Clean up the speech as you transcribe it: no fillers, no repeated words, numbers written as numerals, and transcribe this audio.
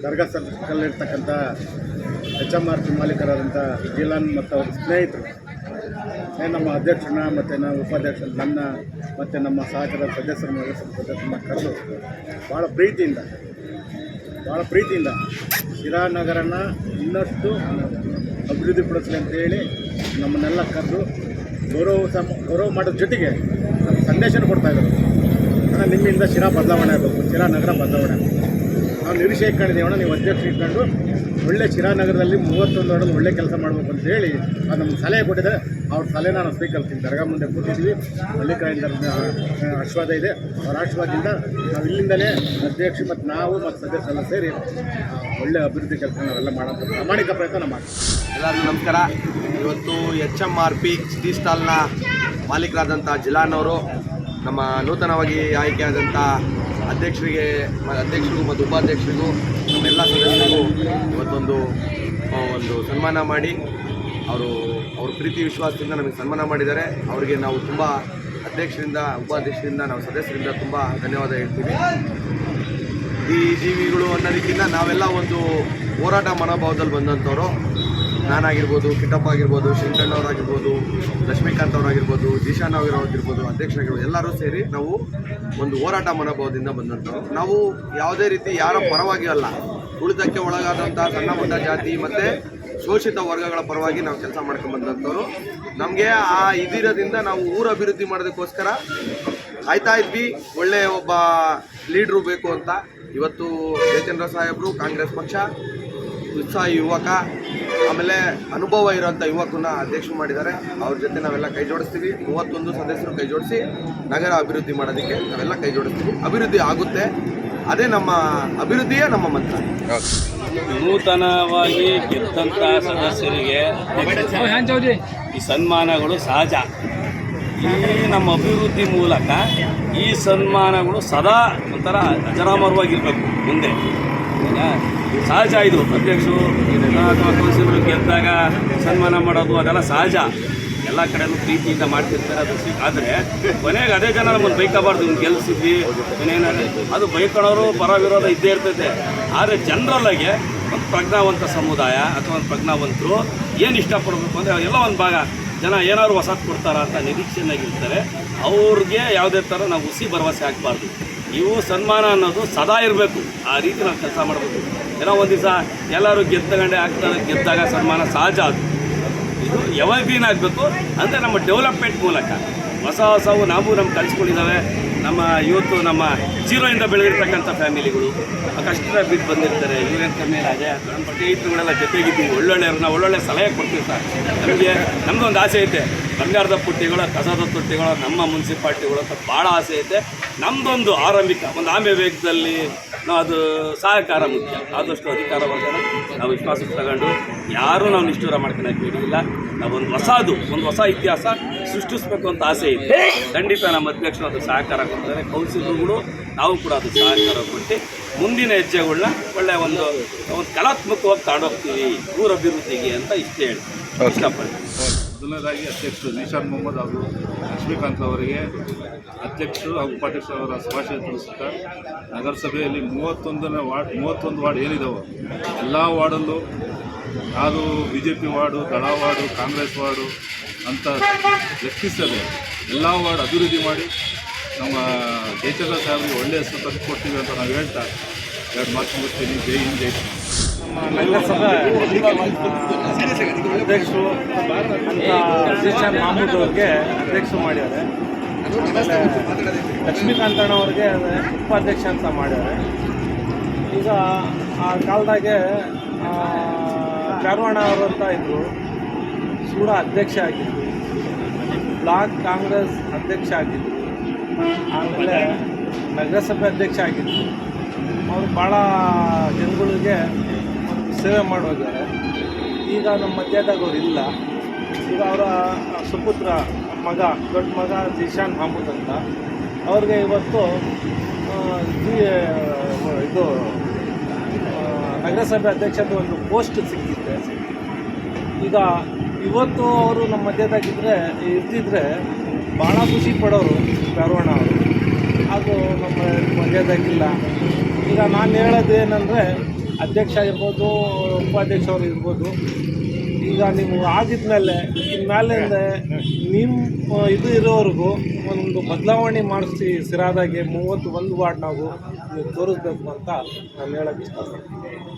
ದರ್ಗಾ ಸರ್ಕಲ್ಲಿರ್ತಕ್ಕಂಥ HMRP ಮಾಲೀಕರಾದಂಥ ಜಿಲಾನ್ ಮತ್ತು ಅವ್ರ ಸ್ನೇಹಿತರು ನಮ್ಮ ಅಧ್ಯಕ್ಷರನ್ನ ಮತ್ತು ನಾವು ಉಪಾಧ್ಯಕ್ಷರು ನನ್ನ ಮತ್ತು ನಮ್ಮ ಸಹಕಾರದ ಸದಸ್ಯರನ್ನ ಸದಸ್ಯರನ್ನ ಕರೆದು ಭಾಳ ಪ್ರೀತಿಯಿಂದ ಶಿರಾನಗರನ ಇನ್ನಷ್ಟು ಅಭಿವೃದ್ಧಿಪಡಿಸಲಿ ಅಂತೇಳಿ ನಮ್ಮನ್ನೆಲ್ಲ ಕರೆದು ಗೌರವ ಮಾಡೋದ್ರ ಜೊತೆಗೆ ನಮ್ಮ ಸಂದೇಶ ಕೊಡ್ತಾಯಿದ್ದಾರೆ. ಅಣ್ಣ ನಿಮ್ಮಿಂದ ಶಿರಾ ಬದಲಾವಣೆ ಆಗಬೇಕು, ಶಿರಾನಗರ ಬದಲಾವಣೆ ಆಗಬೇಕು. ನಾವು ನಿರೀಕ್ಷೆ ಇಟ್ಕೊಂಡಿದ್ದೀವಣ್ಣ, ನೀವು ಅಧ್ಯಕ್ಷರು ಇಟ್ಕೊಂಡು ಒಳ್ಳೆ ಶಿರಾನಗರದಲ್ಲಿ 31 ವಾರ್ಡಲ್ಲಿ ಒಳ್ಳೆ ಕೆಲಸ ಮಾಡಬೇಕು ಅಂತ ಹೇಳಿ ಅದು ನಮ್ಗೆ ಸಲಹೆ ಕೊಟ್ಟಿದ್ದಾರೆ. ಅವ್ರ ಸಲಹೆನ ನಾವು ಸ್ವೀಕರಿಸ್ತೀವಿ. ದರ್ಗಾ ಮುಂದೆ ಕೂತಿದ್ವಿ, ಹಳ್ಳಿಕಡೆಯಿಂದ ಆಶೀರ್ವಾದ ಇದೆ. ಅವರ ಆಶೀರ್ವಾದದಿಂದ ನಾವು ಇಲ್ಲಿಂದಲೇ ಅಧ್ಯಕ್ಷರು ಮತ್ತು ನಾವು ಮತ್ತು ಸದಸ್ಯರೆಲ್ಲ ಸೇರಿ ಒಳ್ಳೆ ಅಭಿವೃದ್ಧಿ ಕೆಲಸ ನಾವೆಲ್ಲ ಮಾಡೋಂಥ ಪ್ರಾಮಾಣಿಕ ಪ್ರಯತ್ನ ಮಾಡ್ತೀವಿ. ಎಲ್ಲರಿಗೂ ನಮಸ್ಕಾರ. ಇವತ್ತು HMRP ಟೀ ಸ್ಟಾಲ್ನ ಮಾಲೀಕರಾದಂಥ ಜಿಲಾನ್ ಅವರು ನಮ್ಮ ನೂತನವಾಗಿ ಆಯ್ಕೆಯಾದಂಥ ಅಧ್ಯಕ್ಷರಿಗೂ ಮತ್ತು ಉಪಾಧ್ಯಕ್ಷರಿಗೂ ನಮ್ಮೆಲ್ಲ ಸದಸ್ಯರಿಗೂ ಇವತ್ತೊಂದು ಸನ್ಮಾನ ಮಾಡಿ ಅವ್ರ ಪ್ರೀತಿ ವಿಶ್ವಾಸದಿಂದ ನಮಗೆ ಸನ್ಮಾನ ಮಾಡಿದ್ದಾರೆ. ಅವರಿಗೆ ನಾವು ತುಂಬ ಅಧ್ಯಕ್ಷರಿಂದ ಉಪಾಧ್ಯಕ್ಷರಿಂದ ನಾವು ಸದಸ್ಯರಿಂದ ತುಂಬ ಧನ್ಯವಾದ ಹೇಳ್ತೀವಿ. ಈ ಜೀವಿಗಳು ಅನ್ನೋದಕ್ಕಿಂತ ನಾವೆಲ್ಲ ಒಂದು ಹೋರಾಟ ಮನೋಭಾವದಲ್ಲಿ ಬಂದಂಥವ್ರು. ನಾನಾಗಿರ್ಬೋದು, ಕಿಟ್ಟಪ್ಪ ಆಗಿರ್ಬೋದು, ಶಂಕಣ್ಣವರಾಗಿರ್ಬೋದು, ಲಕ್ಷ್ಮೀಕಾಂತ್ ಅವರಾಗಿರ್ಬೋದು, ಜೀಶಾನ್ ಅವರಾಗಿರ್ಬೋದು, ಅಧ್ಯಕ್ಷರಾಗಿರ್ಬೋದು, ಎಲ್ಲರೂ ಸೇರಿ ನಾವು ಒಂದು ಹೋರಾಟ ಮನೋಭಾವದಿಂದ ಬಂದಂಥವ್ರು. ನಾವು ಯಾವುದೇ ರೀತಿ ಯಾರ ಪರವಾಗಿ ಅಲ್ಲ, ತುಳಿತಕ್ಕೆ ಒಳಗಾದಂಥ ಸಣ್ಣ ಪುಟ್ಟ ಜಾತಿ ಮತ್ತು ಶೋಷಿತ ವರ್ಗಗಳ ಪರವಾಗಿ ನಾವು ಕೆಲಸ ಮಾಡ್ಕೊಂಡು ಬಂದಂಥವ್ರು. ನಮಗೆ ಆ ಇದಿರೋದ್ರಿಂದ ನಾವು ಊರ ಅಭಿವೃದ್ಧಿ ಮಾಡೋದಕ್ಕೋಸ್ಕರ ಕಾಯ್ತಾ ಇದ್ವಿ. ಒಳ್ಳೆಯ ಒಬ್ಬ ಲೀಡ್ರು ಬೇಕು ಅಂತ. ಇವತ್ತು ಜಯಚಂದ್ರ ಸಾಹೇಬರು ಕಾಂಗ್ರೆಸ್ ಪಕ್ಷ ಉತ್ಸಾಹಿ ಯುವಕ, ಆಮೇಲೆ ಅನುಭವ ಇರೋಂಥ ಯುವಕನ ಅಧ್ಯಕ್ಷರು ಮಾಡಿದ್ದಾರೆ. ಅವ್ರ ಜೊತೆ ನಾವೆಲ್ಲ ಕೈ ಜೋಡಿಸ್ತೀವಿ. 31 ಸದಸ್ಯರು ಕೈ ಜೋಡಿಸಿ ನಗರ ಅಭಿವೃದ್ಧಿ ಮಾಡೋದಕ್ಕೆ ನಾವೆಲ್ಲ ಕೈ ಜೋಡಿಸ್ತೀವಿ. ಅಭಿವೃದ್ಧಿ ಆಗುತ್ತೆ. ಅದೇ ನಮ್ಮ ಅಭಿವೃದ್ಧಿಯೇ ನಮ್ಮ ಮಂತ್ರ. ನೂತನವಾಗಿ ಗೆದ್ದಂಥ ಸದಸ್ಯರಿಗೆ ಈ ಸನ್ಮಾನಗಳು ಸಹಜ. ಈ ನಮ್ಮ ಅಭಿವೃದ್ಧಿ ಮೂಲಕ ಈ ಸನ್ಮಾನಗಳು ಸದಾ ಒಂಥರ ಅಜರಾಮರವಾಗಿರಬೇಕು ಮುಂದೆ. ಸಹಜ ಇದು. ಅಧ್ಯಕ್ಷರು ಅಥವಾ ಕೌನ್ಸಿಲರು ಗೆದ್ದಾಗ ಸನ್ಮಾನ ಮಾಡೋದು ಅದೆಲ್ಲ ಸಹಜ. ಎಲ್ಲ ಕಡೆಯೂ ಪ್ರೀತಿಯಿಂದ ಮಾಡ್ತಿರ್ತಾರೆ. ಅದು ಆದರೆ ಕೊನೆಗೆ ಅದೇ ಜನ ನಮ್ಮನ್ನು ಬೈಕಬಾರ್ದು, ಇವ್ನು ಗೆಲ್ಲಿಸಿದ್ವಿ ಏನಾದ್ರೆ ಅದು ಬೈಕೊಳ್ಳೋರು ಪರ ವಿರೋಧ ಇದ್ದೇ ಇರ್ತೈತೆ. ಆದರೆ ಜನರಲ್ಲಾಗೆ ಒಂದು ಪ್ರಜ್ಞಾವಂತ ಸಮುದಾಯ ಅಥವಾ ಒಂದು ಪ್ರಜ್ಞಾವಂತರು ಏನು ಇಷ್ಟಪಡಬೇಕು ಅಂದರೆ ಎಲ್ಲ ಒಂದು ಭಾಗ ಜನ ಏನಾದ್ರು ಹೊಸದು ಕೊಡ್ತಾರ ಅಂತ ನಿರೀಕ್ಷೆಯಾಗಿರ್ತಾರೆ. ಅವ್ರಿಗೆ ಯಾವುದೇ ಥರ ನಾವು ಹುಸಿ ಭರವಸೆ ಹಾಕಬಾರ್ದು. ಇವು ಸನ್ಮಾನ ಅನ್ನೋದು ಸದಾ ಇರಬೇಕು. ಆ ರೀತಿ ನಾವು ಕೆಲಸ ಮಾಡಬೇಕು. ಏನೋ ಒಂದು ದಿವಸ ಎಲ್ಲರೂ ಗೆದ್ದಾಗ ಸನ್ಮಾನ ಸಹಜ. ಅದು ಇದು ಯಾವಾಗಿನ ಆಗಬೇಕು ಅಂದರೆ ನಮ್ಮ ಡೆವಲಪ್ಮೆಂಟ್ ಮೂಲಕ ಹೊಸವು ನಾವು ಕಲಿಸ್ಕೊಂಡಿದ್ದಾವೆ. ನಮ್ಮ ಇವತ್ತು ನಮ್ಮ ಜೀರೋಯಿಂದ ಬೆಳೆದಿರ್ತಕ್ಕಂಥ ಫ್ಯಾಮಿಲಿಗಳು ಕಷ್ಟ ಬಿದ್ದು ಬಂದಿರ್ತಾರೆ. ಇವರೇನು ಕಮ್ಮಿ ಅದೇ ನಮ್ಮ ಸ್ನೇಹಿತರುಗಳೆಲ್ಲ ಜೊತೆಗಿದ್ದೀವಿ. ಒಳ್ಳೊಳ್ಳೆ ಸಲಹೆ ಕೊಡ್ತಿರ್ತಾರೆ. ನಮಗೊಂದು ಆಸೆ ಐತೆ, ಬಂಗಾರದ ಪುಟ್ಟಿಗಳು, ಕಸದ ತೊಟ್ಟಿಗಳು, ನಮ್ಮ ಮುನ್ಸಿಪಾಲ್ಟಿಗಳು ಅಂತ ಭಾಳ ಆಸೆ ಐತೆ. ನಮ್ಮದೊಂದು ಆರಂಭಿಕ ಒಂದು ಆಮೆ ವೇಗದಲ್ಲಿ ಅದು ಸಹಕಾರ ಮುಖ್ಯ. ಆದಷ್ಟು ಅಧಿಕಾರ ವರ್ಗನ ನಾವು ವಿಶ್ವಾಸಕ್ಕೆ ತಗೊಂಡು ಯಾರೂ ನಾವು ನಿಷ್ಠೂರ ಮಾಡ್ಕೊಳಕ್ಕೆ ಬಿಡೋದಿಲ್ಲ. ನಾವೊಂದು ಹೊಸ ಇತಿಹಾಸ ಸೃಷ್ಟಿಸಬೇಕು ಅಂತ ಆಸೆ ಇದೆ. ಖಂಡಿತ ನಮ್ಮ ಅಧ್ಯಕ್ಷರು ಅದು ಸಹಕಾರ ಕೊಡ್ತಾರೆ. ಕೌನ್ಸಿಲರ್ಗಳು ನಾವು ಕೂಡ ಅದು ಸಹಕಾರ ಕೊಟ್ಟು ಮುಂದಿನ ಹೆಜ್ಜೆಗಳನ್ನ ಒಳ್ಳೆಯ ಒಂದು ಕಲಾತ್ಮಕವಾಗಿ ತಗೊಂಡೋಗ್ತೀವಿ ಊರ ಅಭಿವೃದ್ಧಿಗೆ ಅಂತ ಇಷ್ಟಪಡ್ತೀವಿ. ಮೊದಲನೇದಾಗಿ ಅಧ್ಯಕ್ಷರು ನಿಶಾನ್ ಮೊಹಮ್ಮದ್ ಹಾಗೂ ಲಕ್ಷ್ಮೀಕಾಂತ್ ಅವರಿಗೆ ಅಧ್ಯಕ್ಷರು ಹಾಗೂ ಉಪಾಧ್ಯಕ್ಷರವರ ಶುಭಾಶಯ ತಿಳಿಸುತ್ತಾ, ನಗರಸಭೆಯಲ್ಲಿ 31 ವಾರ್ಡ್ ಏನಿದಾವೋ ಎಲ್ಲ ವಾರ್ಡಲ್ಲೂ ಯಾರು BJP ವಾರ್ಡು, ದಳ ವಾರ್ಡು, ಕಾಂಗ್ರೆಸ್ ವಾರ್ಡು ಅಂತ ಲೆಕ್ಕಿಸದೆ ಎಲ್ಲ ವಾರ್ಡ್ ಅಭಿವೃದ್ಧಿ ಮಾಡಿ ನಮ್ಮ ಜಯಚಂದ್ರ ಸಾಹೇಬರಿಗೆ ಒಳ್ಳೆಯ ಹೆಸರು ತಂದು ಕೊಡ್ತೀವಿ ಅಂತ ನಾವು ಹೇಳ್ತಾ 2 ಮಾತು ಮುಗಿಸ್ತೀನಿ. ಜೈ ಹಿಂದ್, ಜೈ ಶ್ರೀ. ನಮ್ಮ ನಗರಸಭೆ ಅಧ್ಯಕ್ಷರು ಅಂತ ಜೀಶಾನ್ ಮಹಮೂದ್ ಅವ್ರಿಗೆ ಅಧ್ಯಕ್ಷರು ಮಾಡ್ಯಾರೆ. ಆಮೇಲೆ ಲಕ್ಷ್ಮೀಕಾಂತಣ್ಣವ್ರಿಗೆ ಉಪಾಧ್ಯಕ್ಷ ಅಂತ ಮಾಡ್ಯಾರೆ. ಈಗ ಆ ಕಾಲದಾಗೆ ಚಾರ್ವಾಣ ಅವರು ಅಂತ ಇದ್ದರು, ಕೂಡ ಅಧ್ಯಕ್ಷ ಆಗಿದ್ದರು. ಬ್ಲಾಕ್ ಕಾಂಗ್ರೆಸ್ ಅಧ್ಯಕ್ಷ ಆಗಿದ್ದರು. ಆಮೇಲೆ ನಗರಸಭೆ ಅಧ್ಯಕ್ಷ ಆಗಿದ್ದರು. ಅವರು ಭಾಳ ಜನಗಳಿಗೆ ಸೇವೆ ಮಾಡೋಗಿದ್ದಾರೆ. ಈಗ ನಮ್ಮ ಮಧ್ಯದಾಗ ಅವ್ರು ಇಲ್ಲ. ಈಗ ಅವರ ಸುಪುತ್ರ ದೊಡ್ಡ ಮಗ ಜೀಶಾನ್ ಮಹಮೂದ್ ಅಂತ ಅವ್ರಿಗೆ ಇವತ್ತು ಇದು ನಗರಸಭೆ ಅಧ್ಯಕ್ಷದ ಒಂದು ಪೋಸ್ಟ್ ಸಿಕ್ಕಿದೆ. ಈಗ ಇವತ್ತು ಅವರು ನಮ್ಮ ಮಧ್ಯದಾಗಿದ್ದರೆ ಇರ್ತಿದ್ರೆ ಭಾಳ ಖುಷಿ ಪಡೋರು ಚಾರ್ವಾಣ ಅವರು. ಹಾಗೂ ನಮ್ಮ ಮಧ್ಯದಾಗಿಲ್ಲ. ಈಗ ನಾನು ಹೇಳೋದೇನೆಂದರೆ ಅಧ್ಯಕ್ಷ ಇರ್ಬೋದು, ಉಪಾಧ್ಯಕ್ಷರು ಇರ್ಬೋದು, ಈಗ ನೀವು ಆಗಿದ್ಮೇಲೆ ಇನ್ಮೇಲಿಂದ ನಿಮ್ಮ ಇದು ಇರೋವರೆಗೂ ಒಂದು ಬದಲಾವಣೆ ಮಾಡಿಸಿ ಸಿರಾದಾಗೆ 31 ವಾರ್ಡ್ ನಾವು ನೀವು ತೋರಿಸ್ಬೇಕು ಅಂತ ನಾನು ಹೇಳೋಕ್ಕೆ ಇಷ್ಟಪಡ್ತೀನಿ.